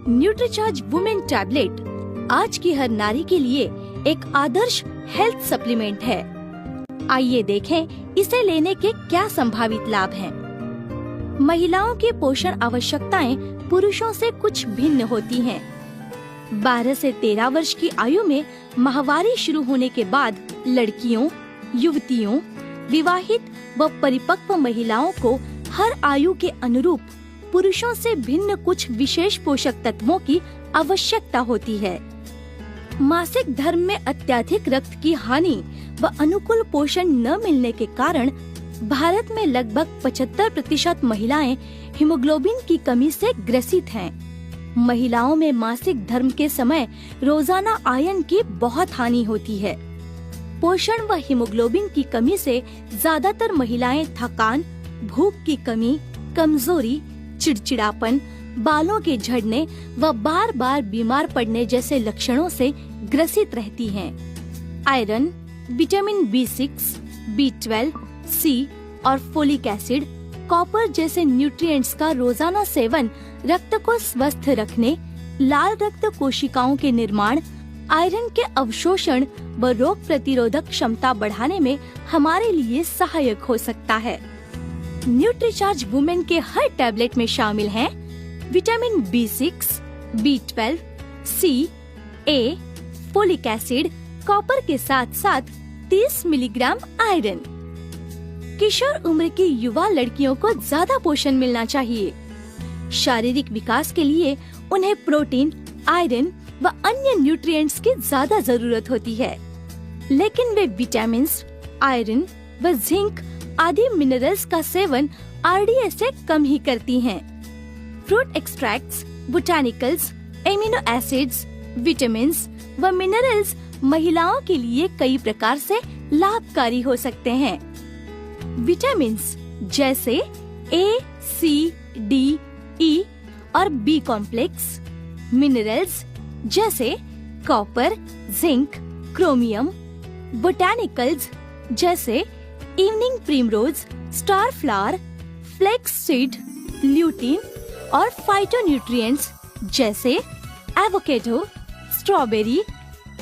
Nutricharge women tablet आज की हर नारी के लिए एक आदर्श हेल्थ सप्लीमेंट है। आइए देखें इसे लेने के क्या संभावित लाभ हैं। महिलाओं की पोषण आवश्यकताएं पुरुषों से कुछ भिन्न होती हैं। 12 से 13 वर्ष की आयु में माहवारी शुरू होने के बाद लड़कियों, युवतियों, विवाहित व परिपक्व महिलाओं को हर आयु के अनुरूप पुरुषों से भिन्न कुछ विशेष पोषक तत्वों की आवश्यकता होती है। मासिक धर्म में अत्यधिक रक्त की हानि व अनुकूल पोषण न मिलने के कारण भारत में लगभग 75% महिलाएं हीमोग्लोबिन की कमी से ग्रसित हैं। महिलाओं में मासिक धर्म के समय रोजाना आयरन की बहुत हानि होती है। पोषण व हीमोग्लोबिन की कमी से ज्यादातर महिलाएं थकान, भूख की कमी, कमजोरी, चिड़चिड़ापन, बालों के झड़ने व बार बार बीमार पड़ने जैसे लक्षणों से ग्रसित रहती हैं। Iron, vitamin B6, B12, C और फोलिक एसिड, कॉपर जैसे न्यूट्रिएंट्स का रोजाना सेवन रक्त को स्वस्थ रखने, लाल रक्त कोशिकाओं के निर्माण, आयरन के अवशोषण व रोग प्रतिरोधक क्षमता बढ़ाने में हमारे लिए सहायक हो सकता है। न्यूट्रीचार्ज वुमेन के हर टैबलेट में शामिल हैं vitamin B6, B12, C, A, folic acid, copper के साथ साथ 30 मिलीग्राम आयरन। किशोर उम्र की युवा लड़कियों को ज्यादा पोषण मिलना चाहिए। शारीरिक विकास के लिए उन्हें प्रोटीन, आयरन व अन्य न्यूट्रिएंट्स की ज्यादा जरूरत होती है, लेकिन वे विटामिन्स, आयरन व जिंक आदि मिनरल्स का सेवन RDA से कम ही करती हैं। Fruit extracts, botanicals, amino acids, vitamins व मिनरल्स महिलाओं के लिए कई प्रकार से लाभकारी हो सकते हैं। विटामिन्स जैसे A, C, D, E और B कॉम्प्लेक्स, मिनरल्स जैसे कॉपर, जिंक, क्रोमियम, बोटानिकल्स जैसे evening primrose, star flower, flax seed, lutein और फाइटोन्यूट्रिएंट्स जैसे एवोकेडो, स्ट्रॉबेरी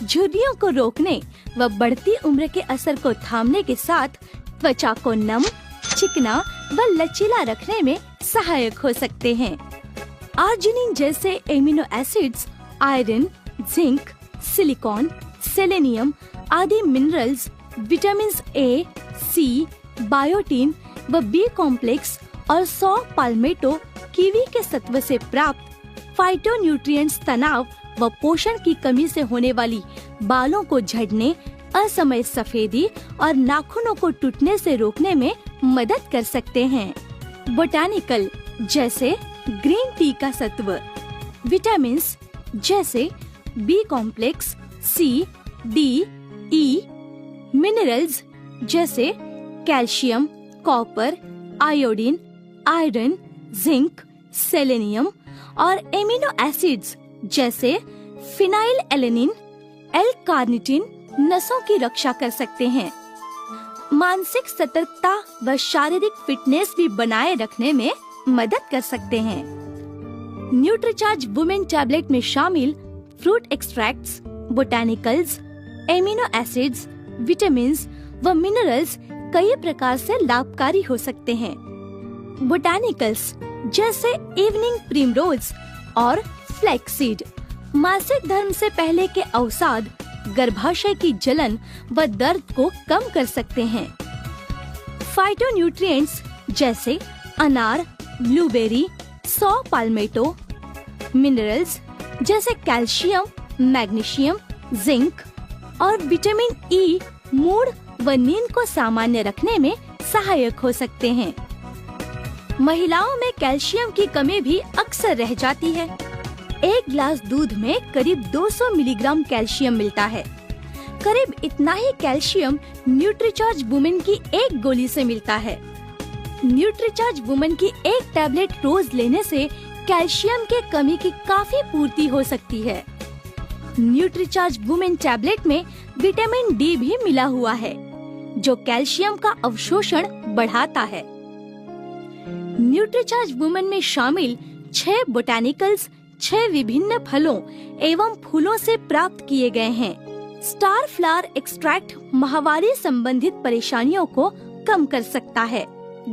झुर्रियों को रोकने व बढ़ती उम्र के असर को थामने के साथ त्वचा को नम, चिकना व लचीला रखने में सहायक हो सकते हैं। आर्जिनिन जैसे amino acids, iron, zinc, silicon, selenium आदि minerals, vitamin A, C, biotin व B कॉम्प्लेक्स और 100 पाल्मेटो कीवी के सत्व से प्राप्त फाइटोन्यूट्रिएंट्स तनाव व पोषण की कमी से होने वाली बालों को झड़ने, असमय सफेदी और नाखूनों को टूटने से रोकने में मदद कर सकते हैं। बोटानिकल जैसे ग्रीन टी का सत्व, विटामिन्स जैसे B complex, C, D, E, minerals जैसे calcium, copper, iodine, iron, zinc, selenium और एमिनो एसिड्स जैसे फिनाइल एलेनिन, L-कार्निटिन नसों की रक्षा कर सकते हैं। मानसिक सतर्कता व शारीरिक फिटनेस भी बनाए रखने में मदद कर सकते हैं। न्यूट्रीचार्ज वुमेन टैबलेट में शामिल fruit extracts, botanicals, amino acids, vitamins व मिनरल्स कई प्रकार से लाभकारी हो सकते हैं। बोटानिकल्स जैसे इवनिंग प्रिमरोज और फ्लैक्सीड मासिक धर्म से पहले के अवसाद, गर्भाशय की जलन व दर्द को कम कर सकते हैं। फाइटोन्यूट्रिएंट्स जैसे अनार, ब्लूबेरी, 100 पाल्मेटो, मिनरल्स जैसे कैल्शियम, मैग्नीशियम, जिंक और विटामिन E मूड व नींद को सामान्य रखने में सहायक हो सकते हैं। महिलाओं में कैल्शियम की कमी भी अक्सर रह जाती है। एक गिलास दूध में करीब 200 मिलीग्राम कैल्शियम मिलता है। करीब इतना ही कैल्शियम न्यूट्रीचार्ज वुमेन की एक गोली से मिलता है। न्यूट्रीचार्ज वुमेन की एक टैबलेट रोज लेने से कैल्शियम के कमी की काफी पूर्ति हो सकती है। न्यूट्रीचार्ज वुमेन टैबलेट में विटामिन D भी मिला हुआ है, जो कैल्शियम का अवशोषण बढ़ाता है। न्यूट्रीचार्ज वुमेन में शामिल 6 बोटानिकल्स 6 विभिन्न फलों एवं फूलों से प्राप्त किए गए हैं। स्टार फ्लावर एक्सट्रैक्ट माहवारी संबंधित परेशानियों को कम कर सकता है।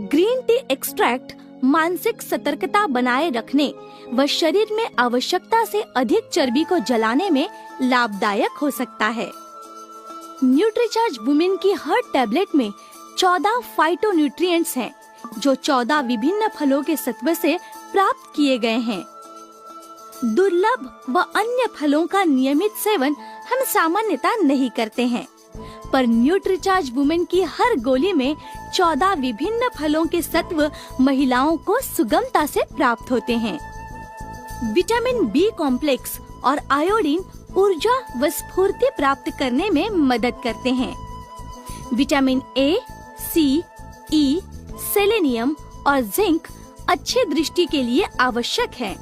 ग्रीन टी एक्सट्रैक्ट मानसिक सतर्कता बनाए रखने व शरीर में आवश्यकता से अधिक चर्बी को जलाने में लाभदायक हो सकता है। न्यूट्रीचार्ज वुमेन की हर टैबलेट में 14 फाइटोन्यूट्रिएंट्स हैं, जो 14 विभिन्न फलों के सत्व से प्राप्त किए गए हैं। दुर्लभ व अन्य फलों का नियमित सेवन हम सामान्यतः नहीं करते हैं, पर न्यूट्रीचार्ज वुमेन की हर गोली में 14 विभिन्न फलों के सत्व महिलाओं को सुगमता से प्राप्त होते हैं। विटामिन बी कॉम्प्लेक्स और आयोडीन ऊर्जा व स्फूर्ति प्राप्त करने में मदद करते हैं। Vitamin A, C, E, selenium और जिंक अच्छी दृष्टि के लिए आवश्यक है।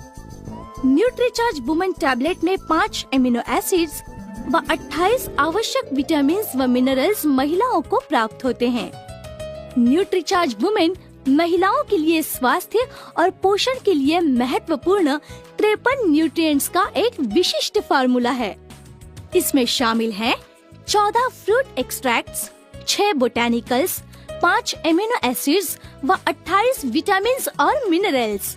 न्यूट्रीचार्ज वुमेन टैबलेट में 5 एमिनो एसिड्स व 28 आवश्यक विटामिन व मिनरल्स महिलाओं को प्राप्त होते हैं। न्यूट्रीचार्ज वुमेन महिलाओं के लिए स्वास्थ्य और पोषण के लिए महत्वपूर्ण 53 न्यूट्रिएंट्स का एक विशिष्ट फार्मूला है। इसमें शामिल हैं 14 फ्रूट एक्सट्रैक्ट्स, 6 बोटैनिकल्स, 5 एमिनो एसिड्स व 28 विटामिन्स और मिनरल्स।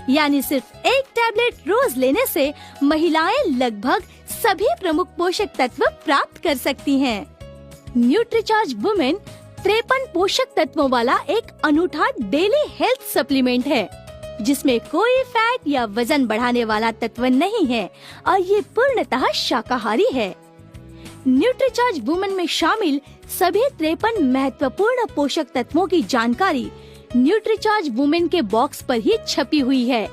यानी सिर्फ एक टैबलेट रोज लेने से महिलाएं लगभग सभी प्रमुख पोषक तत्व प्राप्त कर सकती हैं। न्यूट्रीचार्ज वुमेन 53 पोषक तत्वों वाला एक अनूठा डेली हेल्थ सप्लीमेंट है, जिसमें कोई फैट या वजन बढ़ाने वाला तत्व नहीं है और ये पूर्णतः शाकाहारी है। न्यूट्रीचार्ज वुमेन में शामिल सभी 53 महत्वपूर्ण पोषक तत्वों की जानकारी न्यूट्रीचार्ज वुमेन के बॉक्स पर ही छपी हुई है।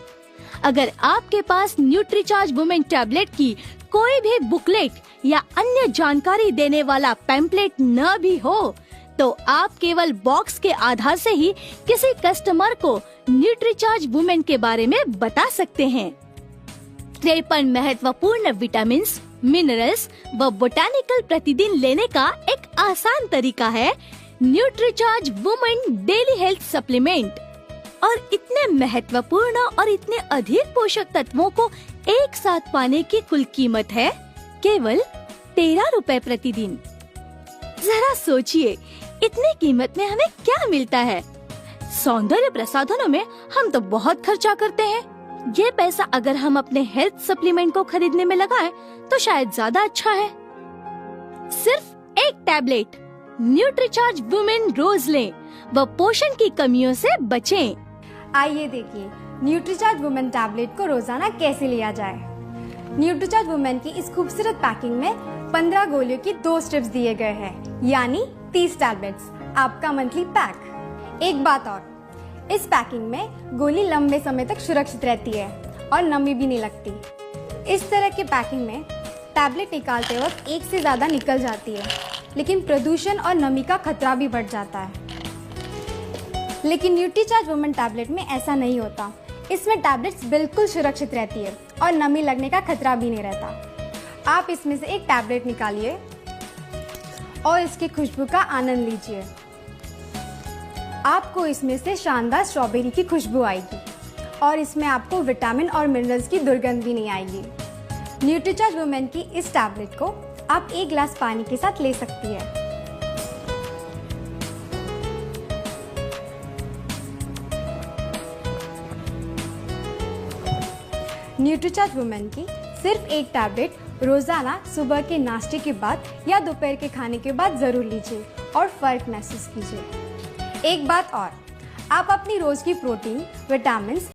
अगर आपके पास न्यूट्रीचार्ज वुमेन टैबलेट की कोई भी बुकलेट या अन्य जानकारी देने वाला पैम्पलेट न भी हो, तो आप केवल बॉक्स के आधार से ही किसी कस्टमर को न्यूट्रीचार्ज वुमेन के बारे में बता सकते हैं। 53 महत्वपूर्ण विटामिन्स, मिनरल्स व बोटैनिकल प्रतिदिन लेने का एक आसान तरीका है Nutricharge women daily health supplement. और इतने महत्वपूर्ण और इतने अधिक पोषक तत्वों को एक साथ पाने की कुल कीमत है केवल 13 रुपए प्रतिदिन। जरा सोचिए, इतनी कीमत में हमें क्या मिलता है? सौंदर्य प्रसाधनों में हम तो बहुत खर्चा करते हैं। ये पैसा अगर हम अपने हेल्थ सप्लीमेंट को खरीदने में लगाएं, तो शायद ज्यादा अच्छा है। सिर्फ एक टैबलेट न्यूट्रीचार्ज वुमेन रोज लें व पोषण की कमियों से बचें। आइए देखिए न्यूट्रीचार्ज वुमेन टैबलेट को रोजाना कैसे लिया जाए। न्यूट्रीचार्ज वुमेन की इस खूबसूरत पैकिंग में 15 गोलियों की 2 स्ट्रिप्स दिए गए हैं, यानी 30 टैबलेट्स, आपका मंथली पैक। एक बात और, इस पैकिंग में गोली लंबे समय तक सुरक्षित रहती है और नमी भी नहीं लगती। इस तरह के पैकिंग में टैबलेट निकालते वक्त एक से ज़्यादा निकल जाती है, लेकिन प्रदूषण और नमी का खतरा भी बढ़ जाता है। लेकिन न्यूट्रीचार्ज वुमेन टैबलेट में ऐसा नहीं होता। इसमें टैबलेट्स बिल्कुल सुरक्षित रहती है और नमी लगने का खतरा भी नहीं रहता। आप इसमें से एक टैबलेट निकालिए और इसकी खुशबू का आनंद लीजिए। आपको इसमें से शानदार स्ट्रॉबेरी की खुशबू आएगी और इसमें आपको विटामिन और मिनरल्स की दुर्गंध भी नहीं आएगी। न्यूट्रीचार्ज वुमेन की इस टैबलेट को आप 1 गिलास पानी के साथ ले सकती है। न्यूट्रीचार्ज वुमेन की सिर्फ एक टैबलेट रोजाना सुबह के नाश्ते के बाद या दोपहर के खाने के बाद जरूर लीजिए और फर्क महसूस कीजिए। एक बात और, आप अपनी रोज की प्रोटीन, विटामिन